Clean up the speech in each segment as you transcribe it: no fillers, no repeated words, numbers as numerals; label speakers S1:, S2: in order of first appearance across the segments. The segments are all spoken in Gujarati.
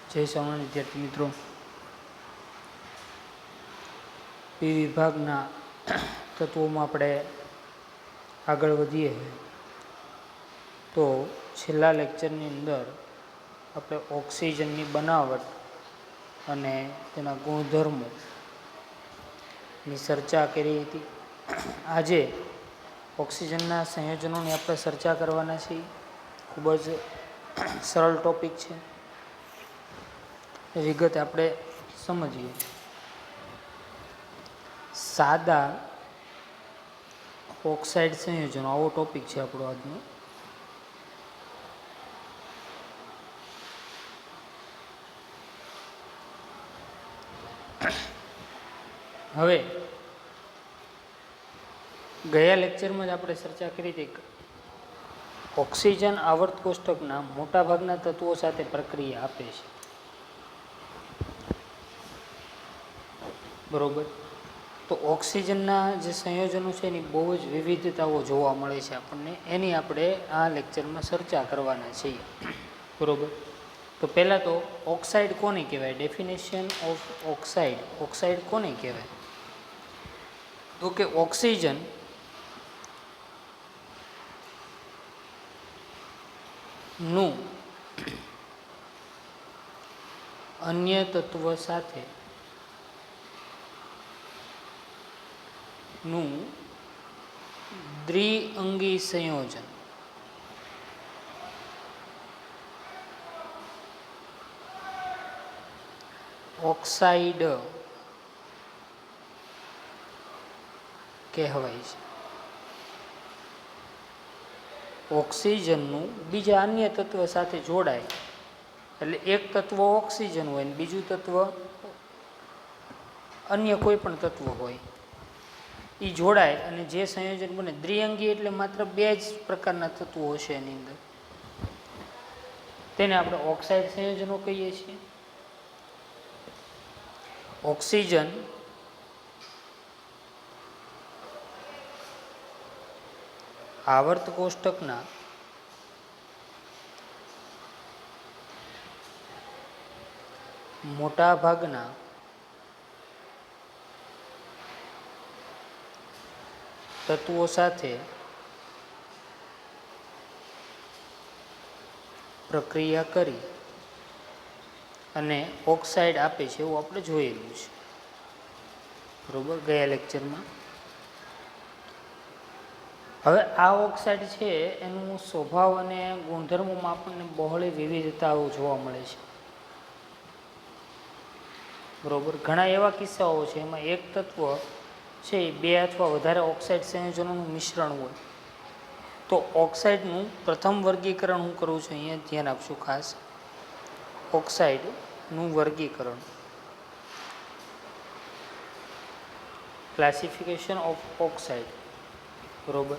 S1: જય સ્વામિનારાયણ વિદ્યાર્થી મિત્રો, પી વિભાગના તત્વોમાં આપણે આગળ વધીએ તો છેલ્લા લેક્ચરની અંદર આપણે ઓક્સિજનની બનાવટ અને તેના ગુણધર્મોની ચર્ચા કરી હતી. આજે ઓક્સિજનના સંયોજનોની આપણે ચર્ચા કરવાના છીએ. ખૂબ જ સરળ ટોપિક છે, વિગત આપણે સમજીએ. સાદા ઓક્સાઇડ સંયોજનો આવો ટોપિક છે આપણો આજનો. હવે ગયા લેક્ચરમાં જ આપણે ચર્ચા કરી હતી કે ઓક્સિજન આવર્ત કોષ્ટકના મોટાભાગના તત્વો સાથે પ્રક્રિયા આપે છે, બરોબર. તો ઓક્સિજનના જે સંયોજનો છે એની બહુ જ વિવિધતાઓ જોવા મળે છે આપણને, એની આપણે આ લેક્ચરમાં ચર્ચા કરવાના છીએ, બરોબર. તો પહેલાં તો ઓક્સાઇડ કોને કહેવાય? Definition of oxide. ઓક્સાઇડ કોને કહેવાય? તો કે ઓક્સિજન નું અન્ય તત્વ સાથે નું દ્વિઅંગી સંયોજન ઓક્સાઇડ કહેવાય છે. ઓક્સિજનનું બીજા અન્ય તત્વ સાથે જોડાય એટલે એક તત્વ ઓક્સિજન હોય ને બીજું તત્વ અન્ય કોઈ પણ તત્વ હોય, એ જોડાય અને જે સંયોજન બને દ્વિઅંગી એટલે માત્ર બે જ પ્રકારના તત્વો હશે એની અંદર, તેને આપણે ઓક્સાઇડ સંયોજનો કહીએ છીએ. ઓક્સિજન આવર્ત કોષ્ટકના મોટા ભાગના તત્વો સાથે પ્રક્રિયા કરી અને ઓક્સાઇડ આપે છે એવું આપણે જોયેલું છે, બરોબર, ગયા લેક્ચરમાં. હવે આ ઓક્સાઇડ છે એનું સ્વભાવ અને ગુણધર્મોમાં આપણને બહોળી વિવિધતાઓ જોવા મળે છે, બરોબર. ઘણા એવા કિસ્સાઓ છે એમાં એક તત્વ છે એ બે અથવા વધારે ઓક્સાઇડ સંયોજનોનું મિશ્રણ હોય. તો ઓક્સાઇડનું પ્રથમ વર્ગીકરણ હું કરું છું, અહીંયા ધ્યાન આપશું ખાસ. ઓક્સાઇડનું વર્ગીકરણ, ક્લાસિફિકેશન ઓફ ઓક્સાઇડ, બરોબર.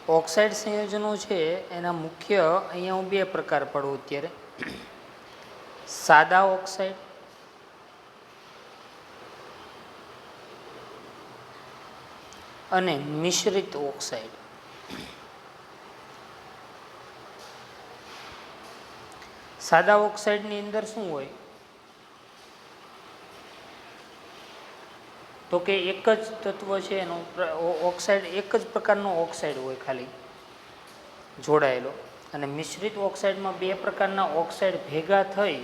S1: ઓક્સાઇડ સંયોજનો છે એના મુખ્ય અહીંયા હું બે પ્રકાર પાડું અત્યારે. સાદા ઓક્સાઇડ અને મિશ્રિત ઓક્સાઇડ. સાદા ઓક્સાઇડની અંદર શું હોય તો કે એક જ તત્વ છે એનો ઓક્સાઇડ, એક જ પ્રકારનો ઓક્સાઇડ હોય ખાલી જોડાયેલો, અને મિશ્રિત ઓક્સાઇડમાં બે પ્રકારના ઓક્સાઇડ ભેગા થઈ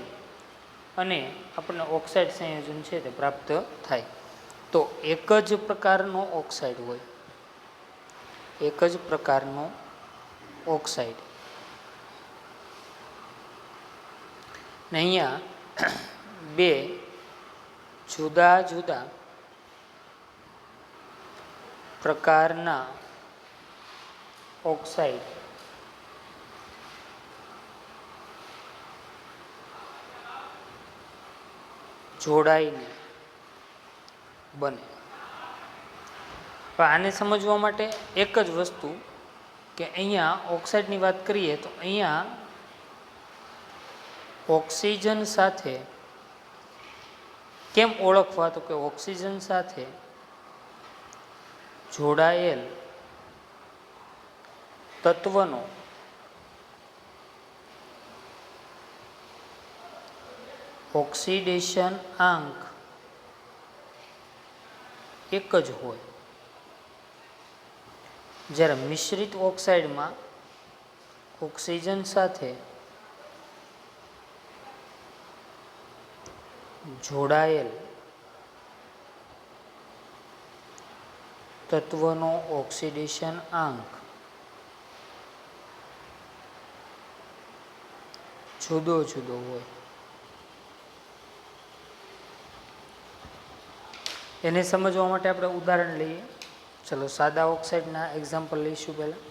S1: અને આપણને ઓક્સાઇડ સંયોજન છે તે પ્રાપ્ત થાય. તો એક જ પ્રકારનો ઓક્સાઇડ હોય, એક જ પ્રકારનો ઓક્સાઇડ, ને અહીંયા બે જુદા જુદા પ્રકારના ઓક્સાઇડ જોડાઈને બને. આને સમજવા માટે એક જ વસ્તુ કે અહીંયા ઓક્સાઇડની વાત કરીએ તો અહીંયા ઓક્સિજન સાથે કેમ ઓળખવા? તો કે ઓક્સિજન સાથે જોડાયેલ તત્વનો ઓક્સિડેશન આંક એક જ હોય, જ્યારે મિશ્રિત ઓક્સાઇડમાં ઓક્સિજન સાથે જોડાયેલ તત્વનો ઓક્સિડેશન આંક જુદો જુદો હોય. એને સમજવા માટે આપણે ઉદાહરણ લઈએ. ચલો સાદા ઓક્સાઇડના એક્ઝામ્પલ લઈશું પહેલાં.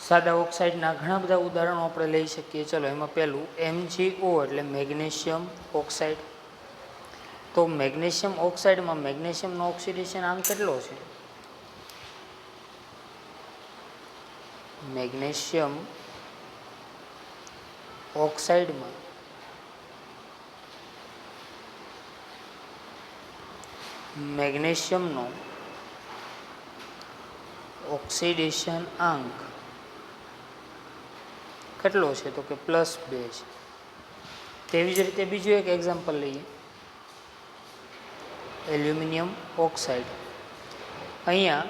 S1: સાદા ઓક્સાઇડના ઘણા બધા ઉદાહરણો આપણે લઈ શકીએ. ચલો એમાં પહેલું MgO એટલે મેગ્નેશિયમ ઓક્સાઇડ. તો મેગ્નેશિયમ ઓક્સાઇડમાં મેગ્નેશિયમનો ઓક્સિડેશન આંક કેટલો છે? મેગ્નેશિયમ ઓક્સાઇડમાં મેગ્નેશિયમનો ઓક્સિડેશન આંક કેટલો છે? તો કે +2 છે. તેવી જ રીતે બીજું એક એક્ઝામ્પલ લઈએ, એલ્યુમિનિયમ ઓક્સાઇડ. અહીંયા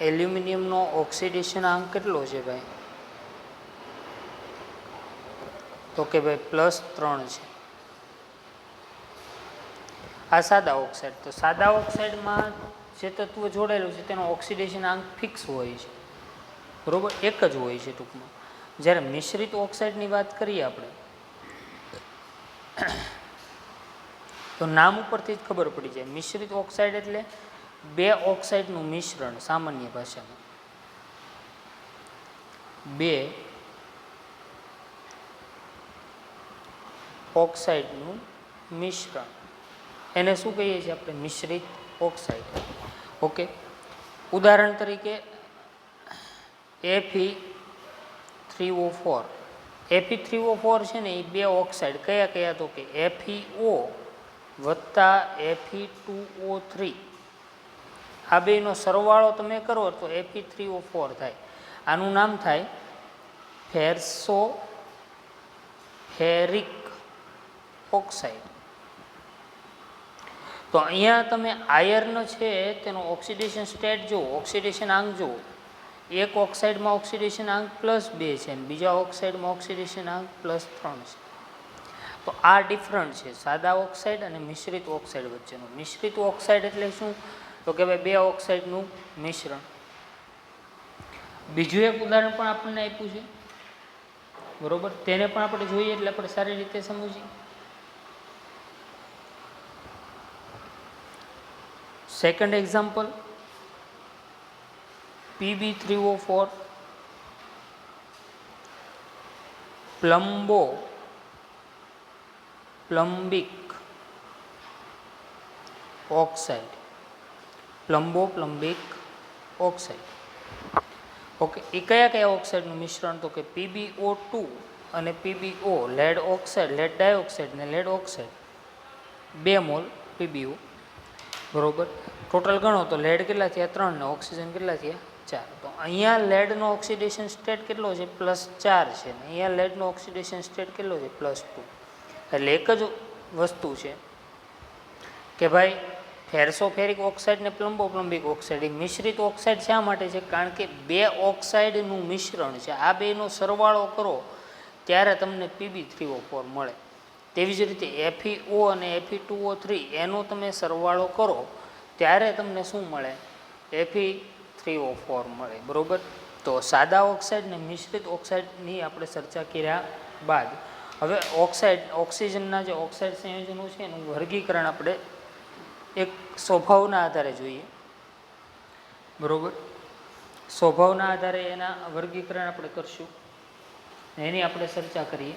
S1: એલ્યુમિનિયમનો ઓક્સિડેશન આંક કેટલો છે ભાઈ? તો કે ભાઈ +3 છે. આ સાદા ઓક્સાઇડ. તો સાદા ઓક્સાઇડમાં જે તત્વ જોડાયેલું છે તેનો ઓક્સિડેશન આંક ફિક્સ હોય છે, બરોબર, એક જ હોય છે ટૂંકમાં. જ્યારે મિશ્રિત ઓક્સાઇડની વાત કરીએ આપણે, તો નામ ઉપરથી જ ખબર પડી જાય. મિશ્રિત ઓક્સાઇડ એટલે બે ઓક્સાઇડનું મિશ્રણ. સામાન્ય ભાષામાં બે ઓક્સાઇડનું મિશ્રણ, એને શું કહીએ છીએ આપણે? મિશ્રિત ઓક્સાઇડ. ઓકે, ઉદાહરણ તરીકે Fe3O4. Fe3O4 છે ને એ બે ઓક્સાઇડ કયા કયા? તો કે FeO વત્તા Fe2O3. આ બેનો સરવાળો તમે કરો તો Fe3O4 થાય. આનું નામ થાય ફેરસો-ફેરિક ઓક્સાઇડ. તો અહીંયા તમે આયર્ન છે તેનો ઓક્સિડેશન સ્ટેટ જુઓ, ઓક્સિડેશન આંક જુઓ. એક ઓક્સાઇડમાં ઓક્સિડેશન આંક +2 છે અને બીજા ઓક્સાઇડમાં ઓક્સિડેશન આંક +3 છે. તો આ ડિફરન્ટ છે સાદા ઓક્સાઇડ અને મિશ્રિત ઓક્સાઇડ વચ્ચેનું. મિશ્રિત ઓક્સાઇડ એટલે શું? તો કે ભાઈ બે ઓક્સાઇડનું મિશ્રણ. બીજું એક ઉદાહરણ પણ આપણને આપ્યું છે, બરોબર, તેને પણ આપણે જોઈએ એટલે આપણે સારી રીતે સમજીએ. Second example, Pb3O4 plumbic oxide. Plumbic oxide. Okay, એ કયા કયા ઓક્સાઇડનું મિશ્રણ? તો કે PbO2 અને PbO, lead oxide, lead dioxide ને લેડ ઓક્સાઇડ. 2 મોલ PbO, બરોબર. ટોટલ ગણો તો લેડ કેટલા થયા? 3 ને ઓક્સિજન કેટલા થયા? 4. તો અહીંયા લેડનો ઓક્સિડેશન સ્ટેટ કેટલો છે? +4 છે. ને અહીંયા લેડનો ઓક્સિડેશન સ્ટેટ કેટલો છે? +2. એટલે એક જ વસ્તુ છે કે ભાઈ ફેરસો-ફેરિક ઓક્સાઇડ ને પ્લમ્બિક ઓક્સાઇડ એ મિશ્રિત ઓક્સાઇડ શા માટે છે? કારણ કે બે ઓક્સાઇડનું મિશ્રણ છે. આ બેનો સરવાળો કરો ત્યારે તમને Pb3O4 મળે. તેવી જ રીતે FeO અને Fe2O3 એનો તમે સરવાળો કરો ત્યારે તમને શું મળે? Fe3O4 મળે, બરોબર. તો સાદા ઓક્સાઇડ ને મિશ્રિત ઓક્સાઇડની આપણે ચર્ચા કર્યા બાદ હવે ઓક્સિજનના જે ઓક્સાઇડ સંયોજનો છે એનું વર્ગીકરણ આપણે એક સ્વભાવના આધારે જોઈએ, બરોબર. સ્વભાવના આધારે એના વર્ગીકરણ આપણે કરશું, એની આપણે ચર્ચા કરીએ.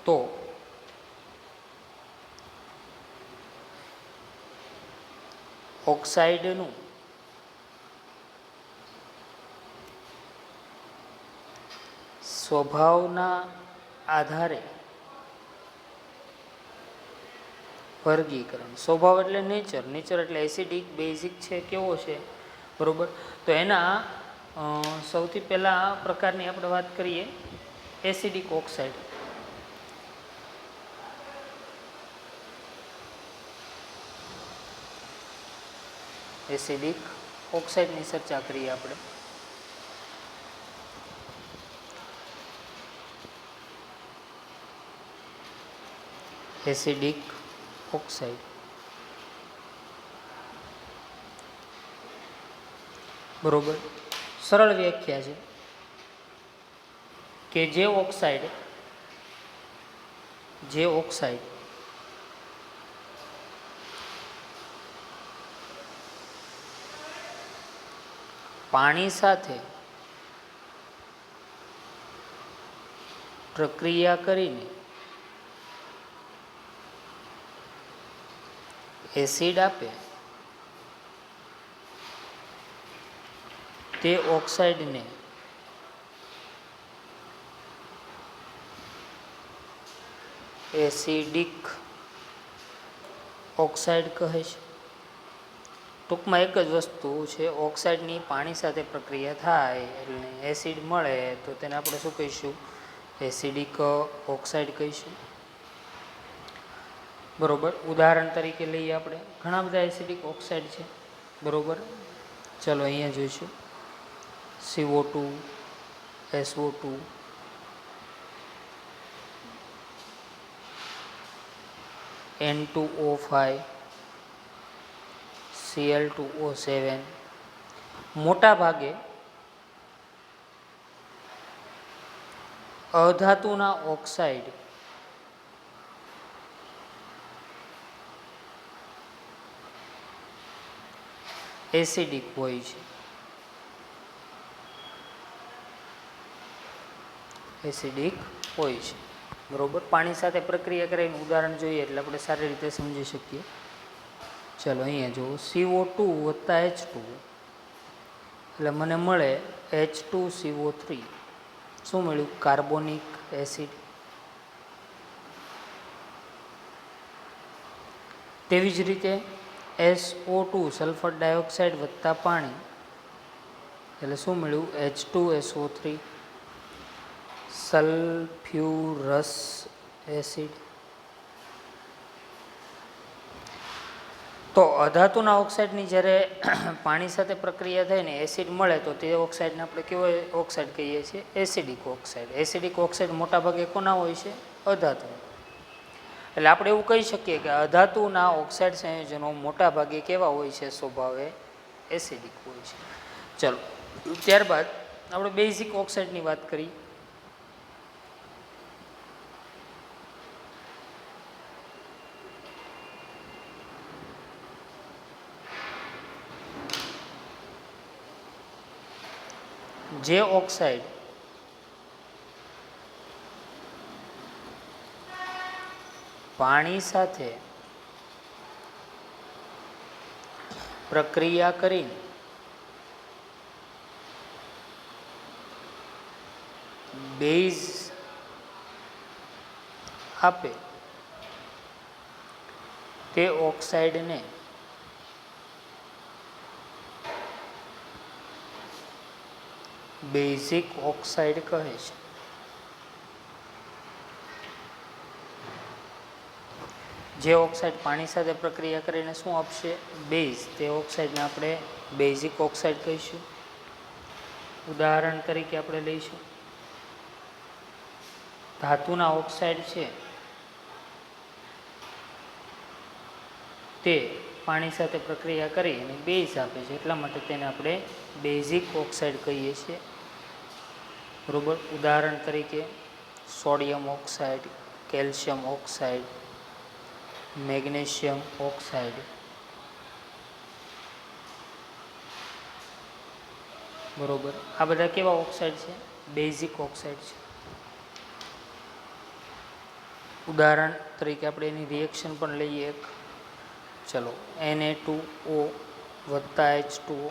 S1: તો ઓક્સાઇડનું સ્વભાવના આધારે વર્ગીકરણ. સ્વભાવ એટલે નેચર. નેચર એટલે એસિડિક, બેઝિક છે, કેવો છે, બરાબર. તો એના સૌથી પહેલાં પ્રકારની આપણે વાત કરીએ એસિડિક ઓક્સાઇડ. એસિડિક ઓક્સાઇડની ચર્ચા કરીએ આપણે. એસિડિક ઓક્સાઇડ, બરોબર. સરળ વ્યાખ્યા છે કે જે ઓક્સાઇડ પાણી સાથે પ્રક્રિયા કરીને એસિડ આપે તે ઓક્સાઇડને એસિડિક ઓક્સાઇડ કહે છે. ટૂંકમાં એક જ વસ્તુ છે, ઓક્સાઇડની પાણી સાથે પ્રક્રિયા થાય એટલે એસિડ મળે તો તેને આપણે શું કહીશું? એસિડિક ઓક્સાઇડ કહીશું, બરોબર. ઉદાહરણ તરીકે લઈએ આપણે, ઘણા બધા એસિડિક ઓક્સાઇડ છે, બરોબર. ચલો અહીંયા જોઈશું CO2, SO2, N2O5, Cl2O7. મોટા ભાગે અધાતુના ઓક્સાઇડ એસિડિક હોય છે. એસિડિક હોય છે, બરોબર. પાણી સાથે પ્રક્રિયા કરીને ઉદાહરણ જોઈએ એટલે આપણે સારી રીતે સમજી શકીએ. ચલો અહીંયા જુઓ, CO2 વત્તા H2 એટલે મને મળે H2CO3. શું મળ્યું? Carbonic acid. તેવી જ રીતે SO2 સલ્ફર ડાયોક્સાઇડ વત્તા પાણી એટલે શું મળ્યું? H2SO3 સલ્ફ્યુરસ acid. તો અધાતુના ઓક્સાઇડની જ્યારે પાણી સાથે પ્રક્રિયા થાય ને એસિડ મળે તો તે ઓક્સાઇડને આપણે કેવો ઓક્સાઇડ કહીએ છીએ? Acidic oxide. એસિડિક ઓક્સાઇડ મોટાભાગે કોના હોય છે? અધાતુ. એટલે આપણે એવું કહી શકીએ કે અધાતુના ઓક્સાઇડ સંયોજનો મોટાભાગે કેવા હોય છે? સ્વભાવે એસિડિક હોય છે. ચલો ત્યારબાદ આપણે બેઝિક ઓક્સાઇડની વાત કરીએ. જે ઓક્સાઇડ પાણી સાથે પ્રક્રિયા કરીને બેઝ આપે તે ઓક્સાઇડને બેઝિક ઓક્સાઇડ કહે છે. જે ઓક્સાઇડ પાણી સાથે પ્રક્રિયા કરીને શું આપશે? બેઝ. તે ઓક્સાઇડને આપણે બેઝિક ઓક્સાઇડ કહીશું. ઉદાહરણ તરીકે આપણે લઈશું ધાતુના ઓક્સાઇડ છે તે પાણી સાથે પ્રક્રિયા કરી અને બેઝ આપે છે, એટલા માટે તેને આપણે બેઝિક ઓક્સાઇડ કહીએ છીએ, બરોબર. ઉદાહરણ તરીકે sodium oxide, calcium oxide, magnesium oxide, બરોબર. આ બધા કેવા ઓક્સાઇડ છે? બેઝિક ઓક્સાઇડ છે. ઉદાહરણ તરીકે આપણે એની રિએક્શન પણ લઈએ એક. ચલો Na2O વત્તા H2O,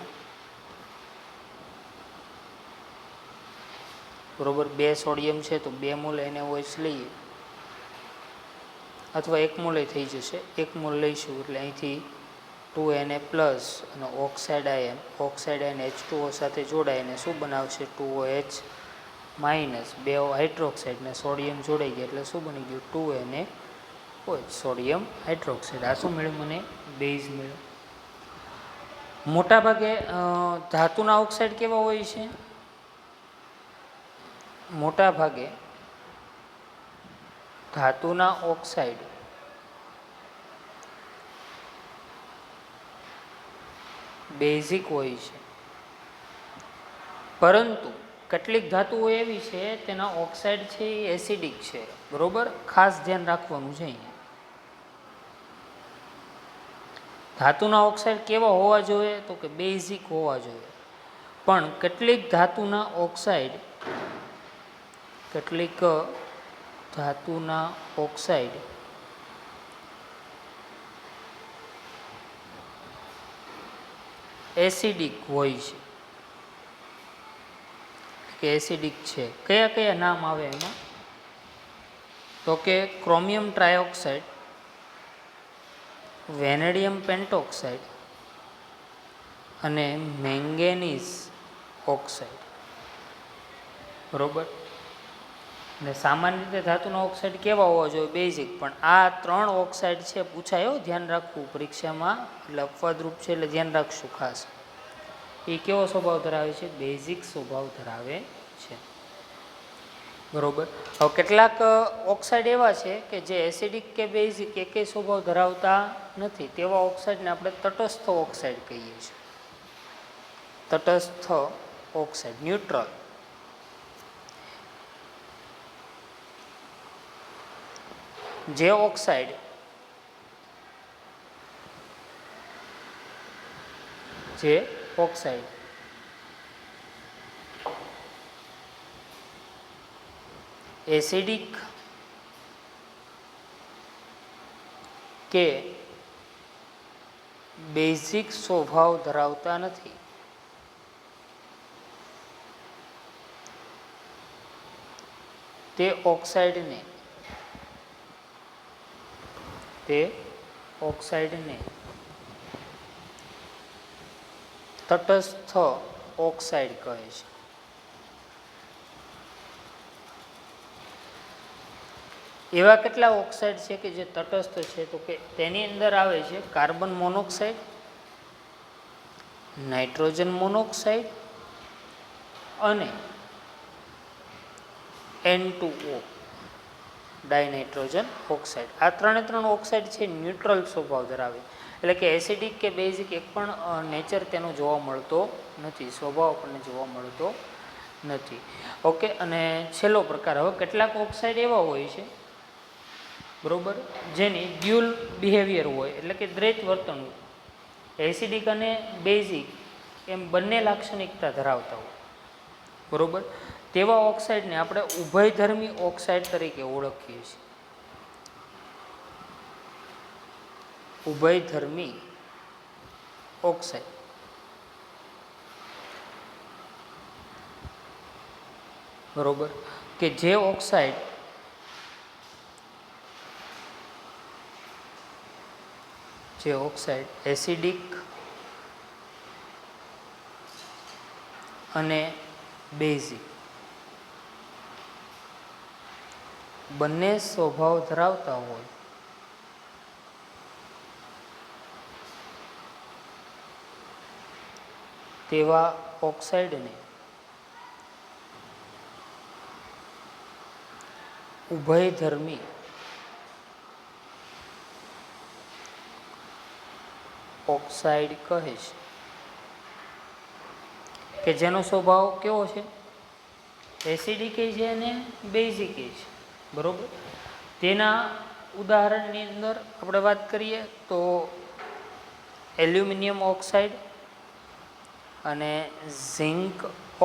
S1: બરોબર. 2 સોડિયમ છે તો 2 મોલ NaOH લઈએ અથવા 1 મોલ થઈ જશે. 1 મોલ લઈશું એટલે અહીંથી 2Na પ્લસ અને ઓક્સાઇડ આયન H2O સાથે જોડાઈને શું બનાવશે? 2OH minus. 2 હાઇડ્રોક્સાઇડ ને સોડિયમ જોડાઈ ગયા એટલે શું બની ગયું? 2NaOH sodium hydroxide. આ શું મળ્યું મને? બેઝ મળ્યો. મોટાભાગે ધાતુના ઓક્સાઇડ કેવા હોય છે? મોટાભાગે ધાતુના ઓક્સાઇડ બેઝિક હોય છે, પરંતુ કેટલીક ધાતુઓ એવી છે તેના ઓક્સાઇડ છે એ એસિડિક છે. બરોબર, ખાસ ધ્યાન રાખવાનું છે. અહીંયા ધાતુના ઓક્સાઇડ કેવા હોવા જોઈએ? તો કે બેઝિક હોવા જોઈએ. પણ કેટલીક ધાતુના ઓક્સાઇડ એસિડિક હોય છે કે એસિડિક છે. કયા કયા નામ આવે એમાં? તો કે ક્રોમિયમ ટ્રાયોક્સાઇડ, વેનેડિયમ પેન્ટોક્સાઇડ અને મેંગેનીઝ ઓક્સાઇડ. બરોબર. અને સામાન્ય રીતે ધાતુના ઓક્સાઇડ કેવા હોવા જોઈએ? બેઝિક. પણ આ 3 ઓક્સાઇડ છે, પૂછાયો, ધ્યાન રાખવું પરીક્ષામાં, એટલે અપવાદરૂપ છે એટલે ધ્યાન રાખશું ખાસ. એ કેવો સ્વભાવ ધરાવે છે? બેઝિક સ્વભાવ ધરાવે છે. બરોબર. હવે કેટલાક ઓક્સાઇડ એવા છે કે જે એસિડિક કે બેઝિક એકેય સ્વભાવ ધરાવતા નથી. તેવા ઓક્સાઇડને આપણે તટસ્થ ઓક્સાઇડ કહીએ છીએ. તટસ્થ ઓક્સાઇડ, ન્યુટ્રલ. જે ઓક્સાઇડ એસિડિક કે બેઝિક સ્વભાવ ધરાવતા નથી, તે ઓક્સાઇડને તટસ્થ ઓક્સાઇડ કહે છે. એવા કેટલા ઓક્સાઇડ છે કે જે તટસ્થ છે? તો કે તેની અંદર આવે છે કાર્બન મોનોક્સાઇડ, નાઇટ્રોજન મોનોક્સાઇડ અને N2O ડાયનાઇટ્રોજન ઓક્સાઇડ. આ 3 ઓક્સાઇડ છે ન્યુટ્રલ સ્વભાવ ધરાવે, એટલે કે એસિડિક કે બેઝિક એક પણ નેચર તેનો જોવા મળતો નથી, સ્વભાવ આપણને જોવા મળતો નથી. ઓકે. અને છેલ્લો પ્રકાર, હવે કેટલાક ઓક્સાઇડ એવા હોય છે, બરોબર, જેની ડ્યુઅલ બિહેવિયર હોય, એટલે કે દ્વૈત વર્તણૂક, એસિડિક અને બેઝિક એમ બંને લાક્ષણિકતા ધરાવતા હોય. બરોબર. તેવા ઓક્સાઇડને આપણે ઉભયધર્મી ઓક્સાઇડ તરીકે ઓળખીએ છીએ. ઉભયધર્મી ઓક્સાઇડ. બરોબર. કે જે ઓક્સાઇડ એસિડિક અને બેઝિક બંને સ્વભાવ ધરાવતા હોય તેવા ઓક્સાઇડને ઉભયધર્મી ઓક્સાઇડ કહે છે. કે જેનો સ્વભાવ કેવો છે? એસિડિક છે અને બેઝિક છે. બરોબર. તેના ઉદાહરણની અંદર આપણે વાત કરીએ તો એલ્યુમિનિયમ ઓક્સાઇડ અને ઝિંક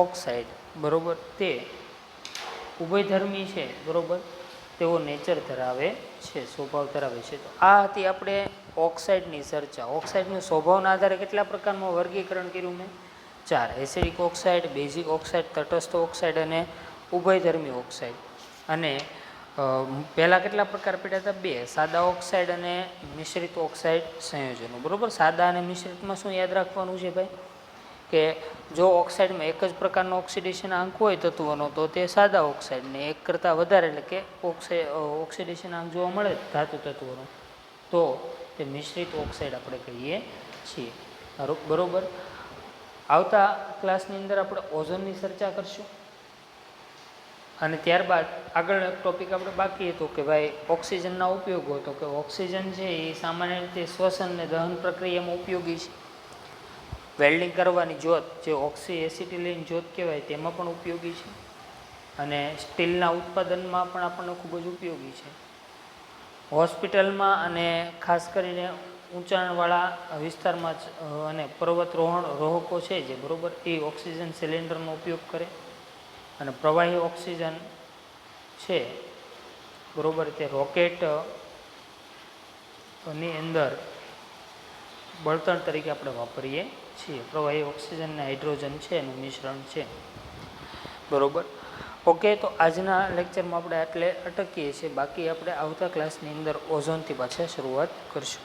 S1: ઓક્સાઇડ, બરોબર, તે ઉભયધર્મી છે. બરોબર. તેવો નેચર ધરાવે છે, સ્વભાવ ધરાવે છે. તો આ હતી આપણે ઓક્સાઇડની ચર્ચા. ઓક્સાઇડનું સ્વભાવના આધારે કેટલા પ્રકારમાં વર્ગીકરણ કર્યું મેં? 4. એસિડિક ઓક્સાઇડ, બેઝિક ઓક્સાઇડ, તટસ્થ ઓક્સાઇડ અને ઉભયધર્મી ઓક્સાઇડ. અને પહેલાં કેટલા પ્રકાર પડ્યા હતા? બે, સાદા ઓક્સાઇડ અને મિશ્રિત ઓક્સાઇડ સંયોજનો. બરાબર, સાદા અને મિશ્રિતમાં શું યાદ રાખવાનું છે ભાઈ? કે જો ઓક્સાઇડમાં એક જ પ્રકારનો ઓક્સિડેશન આંક હોય તત્વનો તો તે સાદા ઓક્સાઇડને એક કરતાં વધારે એટલે કે ઓક્સિડેશન આંક જોવા મળે ધાતુ તત્વોનો તો તે મિશ્રિત ઓક્સાઇડ આપણે કહીએ છીએ. બરાબર, આવતા ક્લાસની અંદર આપણે ઓઝોનની ચર્ચા કરશું અને ત્યારબાદ આગળ એક ટોપિક આપણે બાકી હતો કે ભાઈ ઓક્સિજનના ઉપયોગો. તો કે ઓક્સિજન છે એ સામાન્ય રીતે શ્વસન અને દહન પ્રક્રિયામાં ઉપયોગી છે. વેલ્ડિંગ કરવાની જ્યોત જે ઓક્સી એસિટિલિન જ્યોત કહેવાય તેમાં પણ ઉપયોગી છે અને સ્ટીલના ઉત્પાદનમાં પણ આપણને ખૂબ જ ઉપયોગી છે. હોસ્પિટલમાં અને ખાસ કરીને ઊંચાણવાળા વિસ્તારમાં અને રોહકો છે જે બરાબર એ ઓક્સિજન સિલિન્ડરનો ઉપયોગ કરે અને પ્રવાહી ઓક્સિજન છે બરાબર તે રોકેટની અંદર બળતણ તરીકે આપણે વાપરીએ છીએ. પ્રવાહી ઓક્સિજન અને હાઇડ્રોજન છે એનું મિશ્રણ છે. બરાબર, ઓકે. તો આજના લેક્ચરમાં આપણે એટલે અટકીએ છીએ. બાકી આપણે આવતા ક્લાસની અંદર ઓઝોનથી પાછા શરૂઆત કરશું.